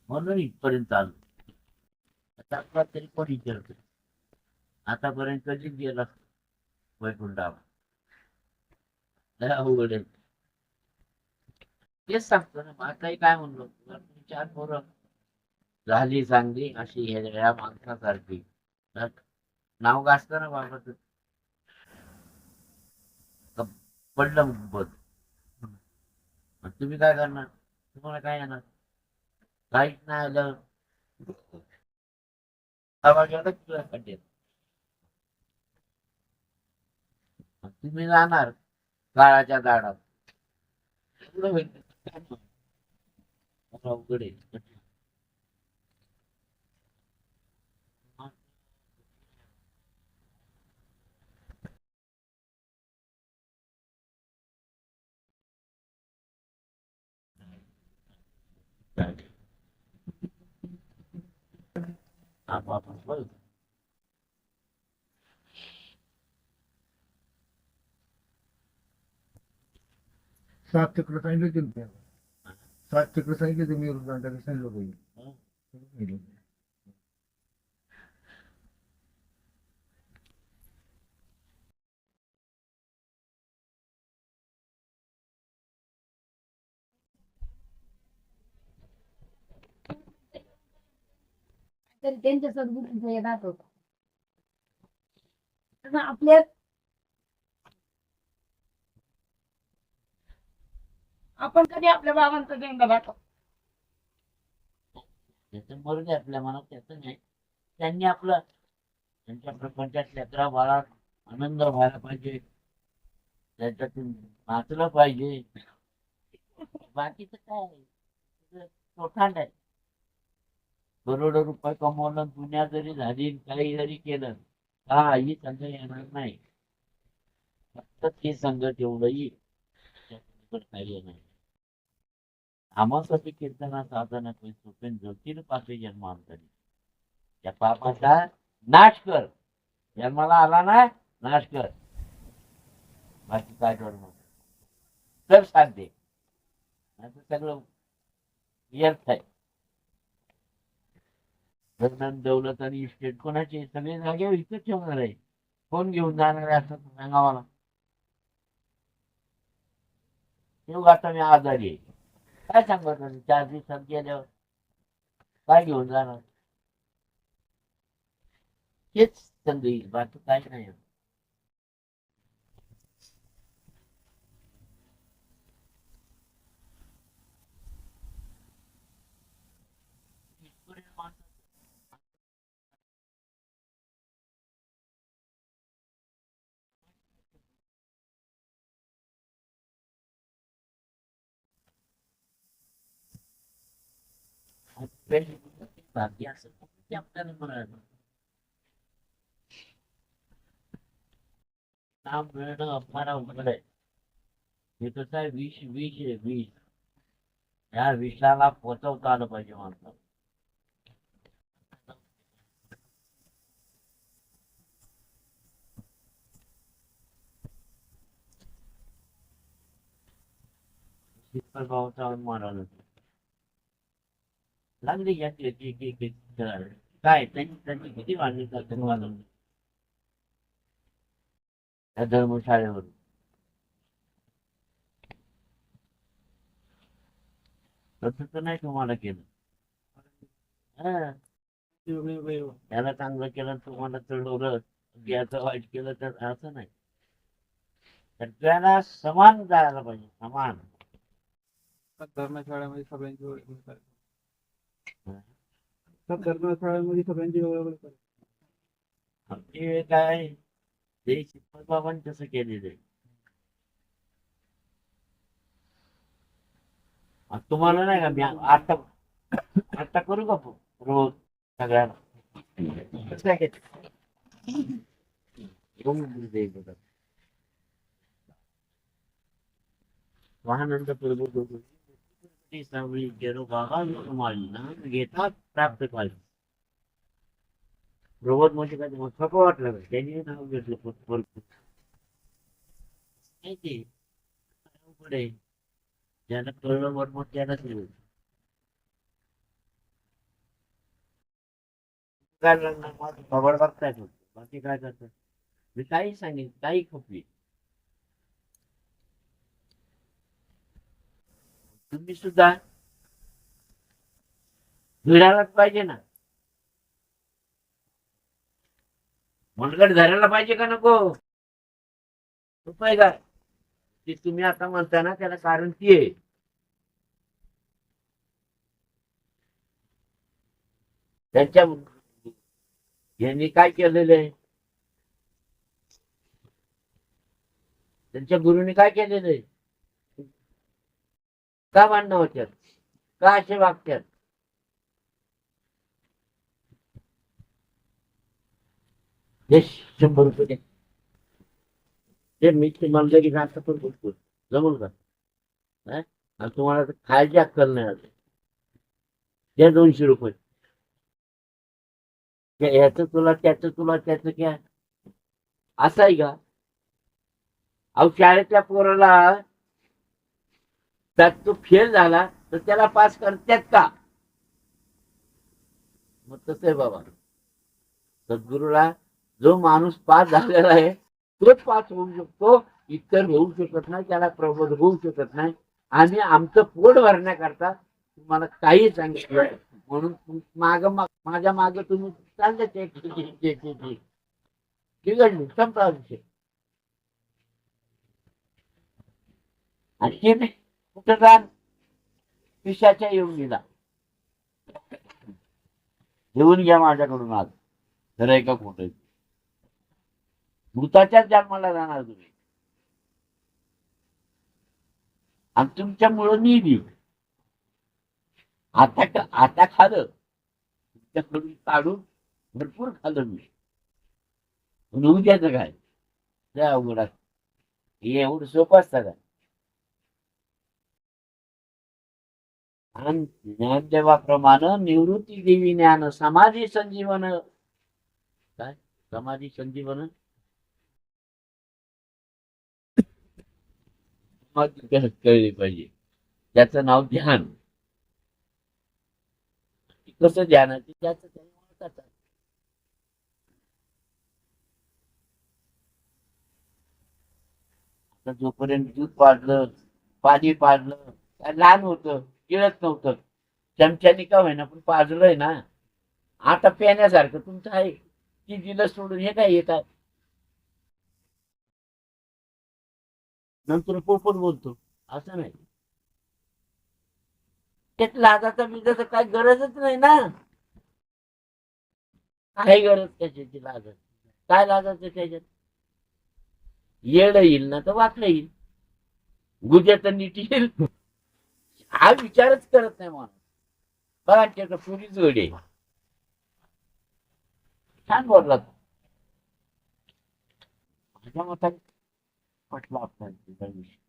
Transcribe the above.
म्हणून इथपर्यंत आलो. आता आपला तरी कोण विचारतो आतापर्यंत कधी गेला वैकुंठावर. लय अवघड आहे. तेच सांगतो ना, आताही काय म्हणलो तुला, चार पोरं झाली चांगली अशी या माणसासारखी, तर नाव गाजतं ना बाबाचं. तर पडलं बघ. मग तुम्ही काय करणार, तुम्हाला काय येणार, काहीच नाही आलं. आवाज गेला तुला खड्ड्यात. मग तुम्ही जाणार काळाच्या दाडात. एवढं होईल. अवघड आहे. आपण बघ. सात चक्र सांगितले होते ना त्याला. सात चक्र सांगितले होते मी त्याला सांगितलं पाहिजे. तरी त्यांच्या सद्गुरूंचा येणार होता. पण आपल्या आपण कधी आपल्या बाबांचा झेंडा दाखव. त्याचं मरू दे आपल्या मनात, त्याचं नाही. त्यांनी आपलं त्यांच्या प्रपंचात लेकरा बाळात आनंद व्हायला पाहिजे, त्याच्यातून नाचलं पाहिजे. बाकीचं काय आहे? तुझं चोथांड आहे. करोडो रुपये कमवलं, दुनिया जरी झाली, काही जरी केलं, हा ही संघ येणार नाही. फक्त ते संघ तेवढं येईल, त्याच्यानंतर काही नाही. आम्हासाठी कीर्तना साधना सोपेन ज्योतीन पापे जन्मांतरी. त्या पापाचा नाश कर. जन्माला आला ना, नाश कर. बाकी काय करणार तर साध्य, नाही तर सगळं व्यर्थ आहे. धन दौलत आणि इस्टेट कोणाचे, सगळे जागेवर इथंच ठेवणार आहे. कोण घेऊन जाणार आहे असं सांगा मला. तेव्हा आता मी आजारी आहे, काय सांगत 4 दिवसात गेल्यावर काय घेऊन जाणार. हेच संधी येईल, बाकी काय नाही. भाग्य असं ते आपल्याला मिळालं. नाम मिळणं फार अवघड आहे. हे कसं आहे, विष विष आहे विष. या विषाला पोचवता आलं पाहिजे माणसाला. शीतल भावाचा अवमान आला. लागली याची काय त्यांची त्यांची किती वाढली जाते वाढवली त्या धर्मशाळेवर. तसं तर नाही तुम्हाला केलं. हा, त्याला चांगलं केलं तुम्हाला चढवलं, याचं वाईट केलं तर असं नाही. सगळ्यांना समान जायला पाहिजे, समान. धर्मशाळेमध्ये सगळ्यांची ओळख होतात. हा. त्या धर्मशाळेमध्ये सगळ्यांची ओळख होतात. हे काय ते शिकवत बाबांनी तसं केलेलं आहे. आता तुम्हाला नाही का मी आता आता करू का रोज सगळ्यांना कसं आहे ते? रोज देईल बघा. वाहनंद प्रभू सावळी गेलो बाबा माली नाम घेता प्राप्त पाहिजे. रोबोट म्हणजे काय तुम्हाला सोपं वाटलं का? त्यांनी नाव घेतलं भरपूर. माहिती पुढे ज्यानं कळलं बरोबर त्यानंच येईल. काय लागणार माझं खबर बघताय फक्त. बाकी काय करतात मी काही सांगेन काही खपवी तुम्ही सुद्धा भिडायलाच पाहिजे ना. मनगट धरायला पाहिजे का नको उपाय काय ते तुम्ही आता म्हणता ना त्याला कारण ती आहे. त्यांच्या यांनी काय केलेलं आहे त्यांच्या गुरुने काय केलेलं आहे का भांडणं होत्यात का असे वागतात हे 100 रुपये द्या. ते मी तुम्हाला की जास्त पण बोलतो जमून का आणि तुम्हाला तर खायची अक्कल नाही आली द्या 200 रुपये ह्याचं तुला त्याचं काय असं आहे का अहो शाळेतल्या पोराला त्यात तो फेल झाला तर त्याला पास करतात का मग तसं आहे बाबा सद्गुरूला जो माणूस पास झालेला आहे तोच पास होऊ शकतो इतर होऊ शकत नाही त्याला प्रबोध होऊ शकत नाही आणि आमचं पोट भरण्याकरता तुम्हाला काही सांगितलं म्हणून माझ्या माग तुम्ही चालले बिघडली संपला विषय आणि ते कुठं जाण पिशाच्या येऊन घेऊन घ्या माझ्याकडून आज खरं आहे का खोटं भूताच्याच जन्माला जाणार तुम्ही आणि तुमच्यामुळं मी बी आता खाल्लं तुमच्याकडून काढून भरपूर खाल्लं मी पण उद्याचं काय त्या अवघड हे एवढं सोपं असतं का आणि ज्ञानदेवाप्रमाणे निवृत्ती देवी ज्ञान समाधी संजीवन काय समाधी संजीवन कळली पाहिजे त्याचं नाव ध्यान कसं ध्यानाचे त्याचं ओळखायचं आता जोपर्यंत दूध पाजलं पाणी पाजलं काय लहान होतं गिळत नव्हतं चमच्यानी का होईना पण पाजलंय ना आता पेण्यासारखं तुमचं आहे ती दिलं सोडून हे काय येतात नंतर पोपट बोलतो असं नाही त्यात लाजाचा बिजाचा काय गरजच नाही ना काय गरज त्याच्याची लाजाची काय लाजायचं त्याच्यात येड येईल ना तर वाचलं येईल गुज्या तर नीट येईल हा विचारच करत नाही माणूस बघा त्याचं पुरी जोड आहे छान बोलला माझ्या मताने पटला आपला विषय